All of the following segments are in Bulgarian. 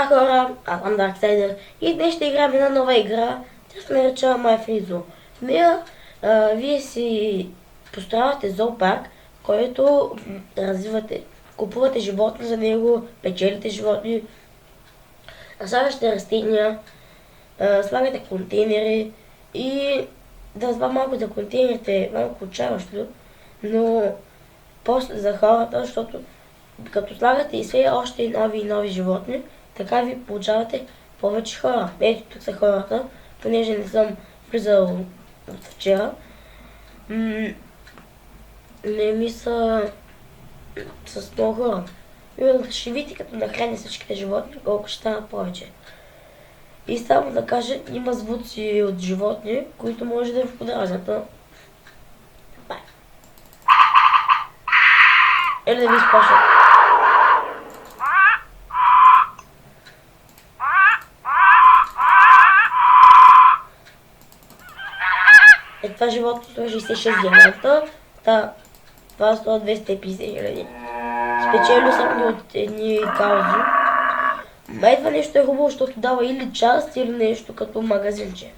Здравейте хора, аз съм Дарксайдер и днес ще играем една нова игра. Тя се нарича MyFreeZoo. В нея вие си построявате зоопарк, който развивате. Купувате животни за него, печелите животни, слагате растения, слагате контейнери и да разбавя малко за контейнерите е малко отчаяващо, но после за хората, защото като слагате и все още нови и нови животни, така ви получавате повече хора. Ето тук са хората, понеже не съм влизал от вчера. Не ми са с много хора. И ще видите като нахраня всичките животни, колко ще станат повече. И само да кажа, има звуци от животни, които може да ви подразнят. Или да ви изплашат. Това животно струва 66 диаманта, това струва 250 хиляди. Спечелил съм ги от едни каузи. Това нещо е хубаво, защото дава или част, или нещо като магазинче.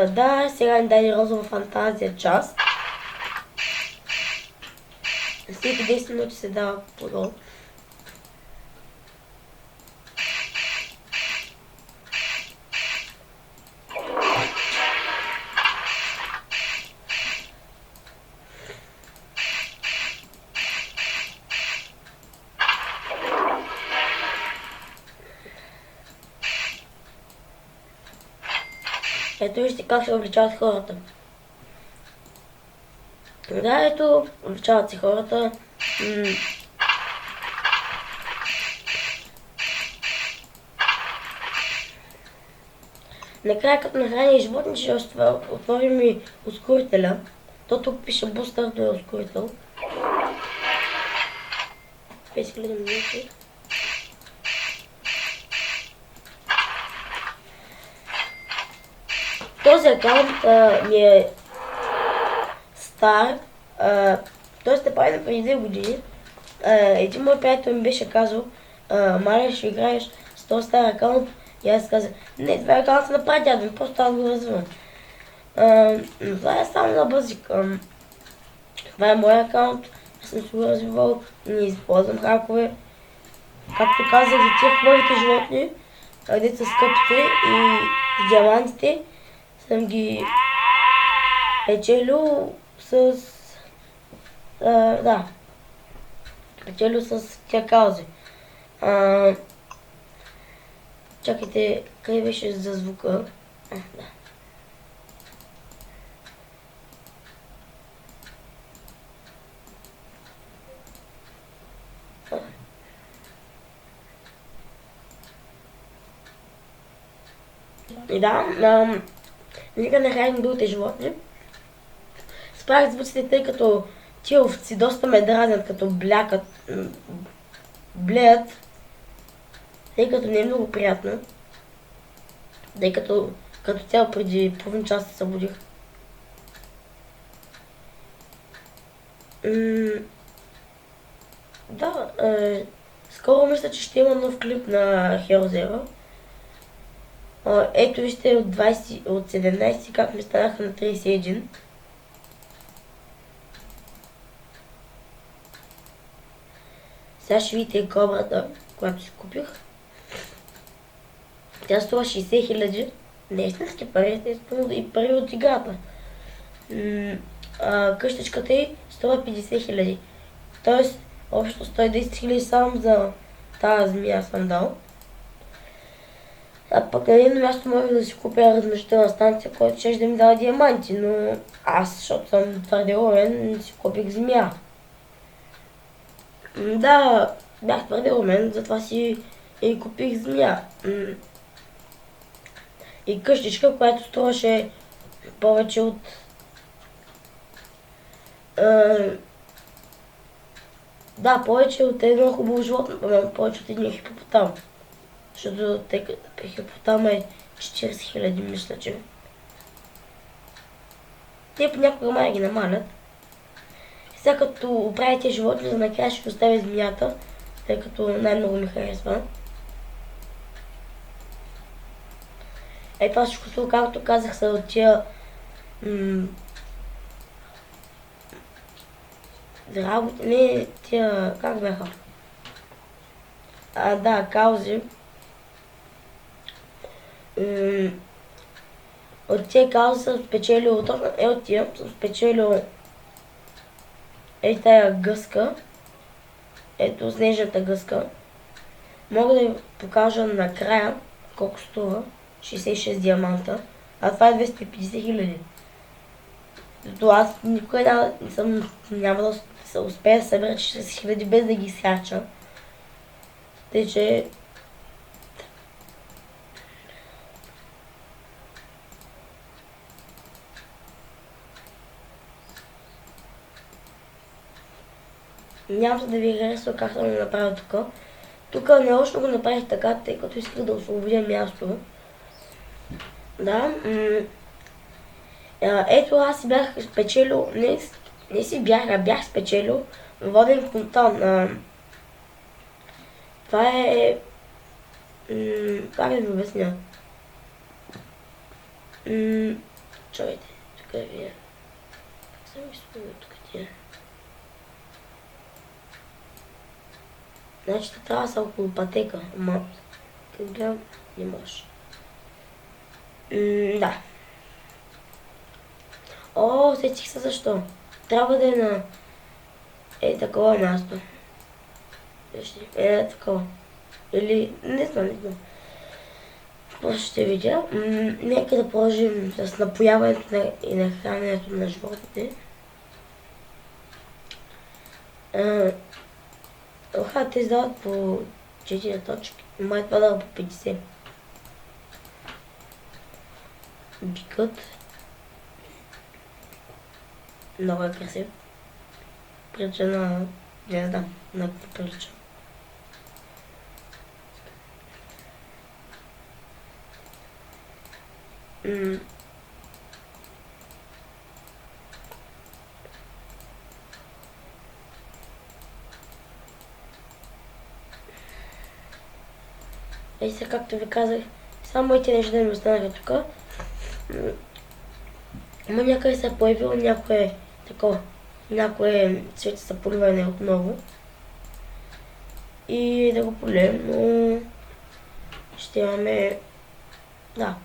Да, сега ни даде розова фантазия част. Всеки 10 минути се дава подолу. Ето вижте как се увлечават хората. Да, ето, увлечават се хората. Накрая като нахраня животни ще отворим и ускорителя. То тук пише бустър, но е ускорител. 5000 минути. Този акаунт ми е стар, той сте правили преди 2 години. Един мой приятел ми беше казал, Маля, ще играеш с този стар акаунт. И аз казах, не, това е акаунт на прадядо ми, просто аз го развивам. Това е само на базик. Това е мой акаунт, аз съм си го развивал, не използвам хакове. Както казах, за тия хубавите животни, където са скъпите и диамантите, съм ги печелил с... да. Печелил с тия каузи. Чакайте, къде беше за звука? Да. И да, нека не храним другите животни. Справих звуците, тъй като тия овци доста ме дразнят, като блеят, тъй като не е много приятно, тъй като цяло преди половин час се събудих. Да, скоро мисля, че ще има нов клип на Hero Zero. Ето вижте от 17 как ми станаха на 31. Сега ще видите кобрата, която си купих. Тя струва 60 хиляди. Не е истински пари, естествено и пари от играта. Къщичката й струва 50 хиляди. Тоест, общо 110 хиляди само за тази змия съм дал. А пък на едно място може да си купя размножителна станция, която ще да ми дава диаманти, но аз, защото съм твърде умен, си купих змия. Да, бях твърде умен, затова си и купих змия. И къщичка, която струваше повече от... да, повече от едно хубаво животно, повече от един хипопотам. Защото хипопотама е 40 хиляди, мисля, че. Те понякога май ги намалят. Сега като оправите животни, за накрая ще оставя змията. тъй като най-много ми харесва. Това всичкото, както казах, са от тия работи, не тия, как бяха? Да, каузи. От тия каузи съм спечелил, точно от тия съм спечелил тая гъска. Ето снежната гъска. Мога да ви покажа накрая колко струва. 66 диаманта. А това е 250 хиляди. Зато аз никой няма да се успея да събера 60 хиляди без да ги изхарча. Тъй че нямам се да ви харесва как съм го направил тук. Тук нарочно го направих така, тъй като исках да освободя място. Да. Ето аз си бях спечелил, не си бях, а бях спечелил воден фонтан. Това е... как да ви обясня? Чакайте, тук е вие. Как съм изпълнил тук тия? Значи трябва да са около пътека, ама като гледам не може. Да. Сетих се защо. Трябва да е на такова място. Такова. Или не знам. Просто ще видя. Нека да продължим с напояването и на храненето на животните. Те издават по 4 точки. Май това дава по 50. Бикът. Много е красив. Прилича на... не знам, на какво прилича. Сега, както ви казах, само моите неща ми останаха тук. Ама някъде се е появило някое цвете за поливане отново. И да го полем, но ще имаме... Да.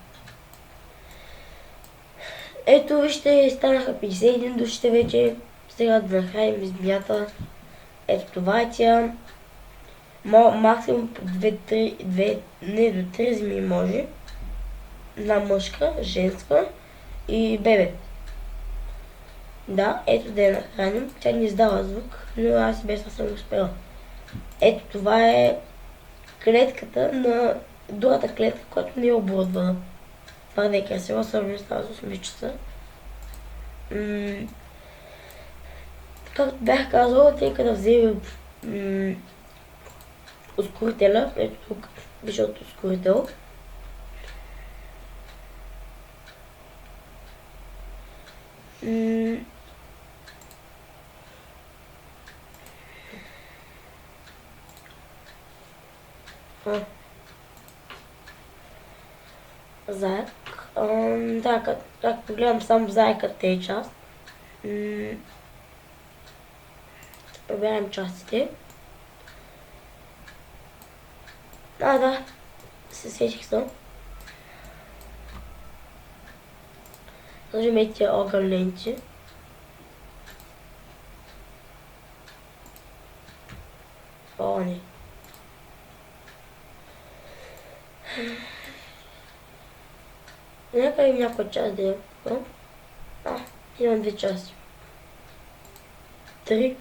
Ето вижте, станаха 51 душите вече. Сега да нахраним змията. Ето това е тя. Максимум по 2-3 змии може. Една мъжка, женска и бебе. Да, ето да я нахраним. Тя не издава звук, но аз без това съм успела. Ето това е клетката на другата клетка, която не е оборудвана. Това да е красиво, особено става с мишчица. Както бях казала, тъй да вземе ускорителя. Ето тук вижда от ускорител. Заек. Да, както гледам само заекът е част. Проверям частите. Да, се сетих съм. Сложим и тия огън ленти. Не. Нека им някой част да имам. Имам 2 части. 3.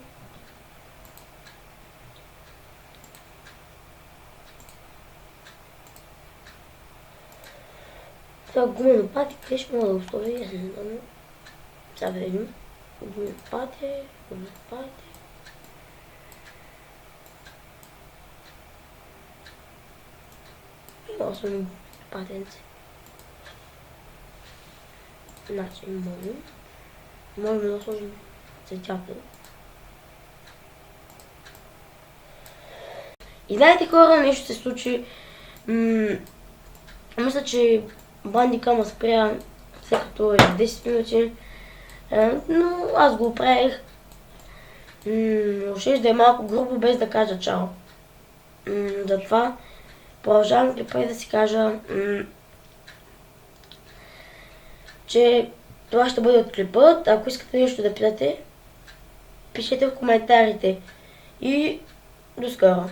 Това гумено пати, къде ще мога да го сложа? Аз не знам. Сега да видим. Гумено пати. Много са ми патенци. Значи можем да сложим цветята. И знаете хора, нещо се случи. Мисля, че Бандикама спря след като е 10 минути, но аз го правих. Ще да е малко грубо, без да кажа чао. Затова продължавам клипа и да си кажа, че това ще бъде от клипът. Ако искате нещо да питате, пишете в коментарите. И до скоро!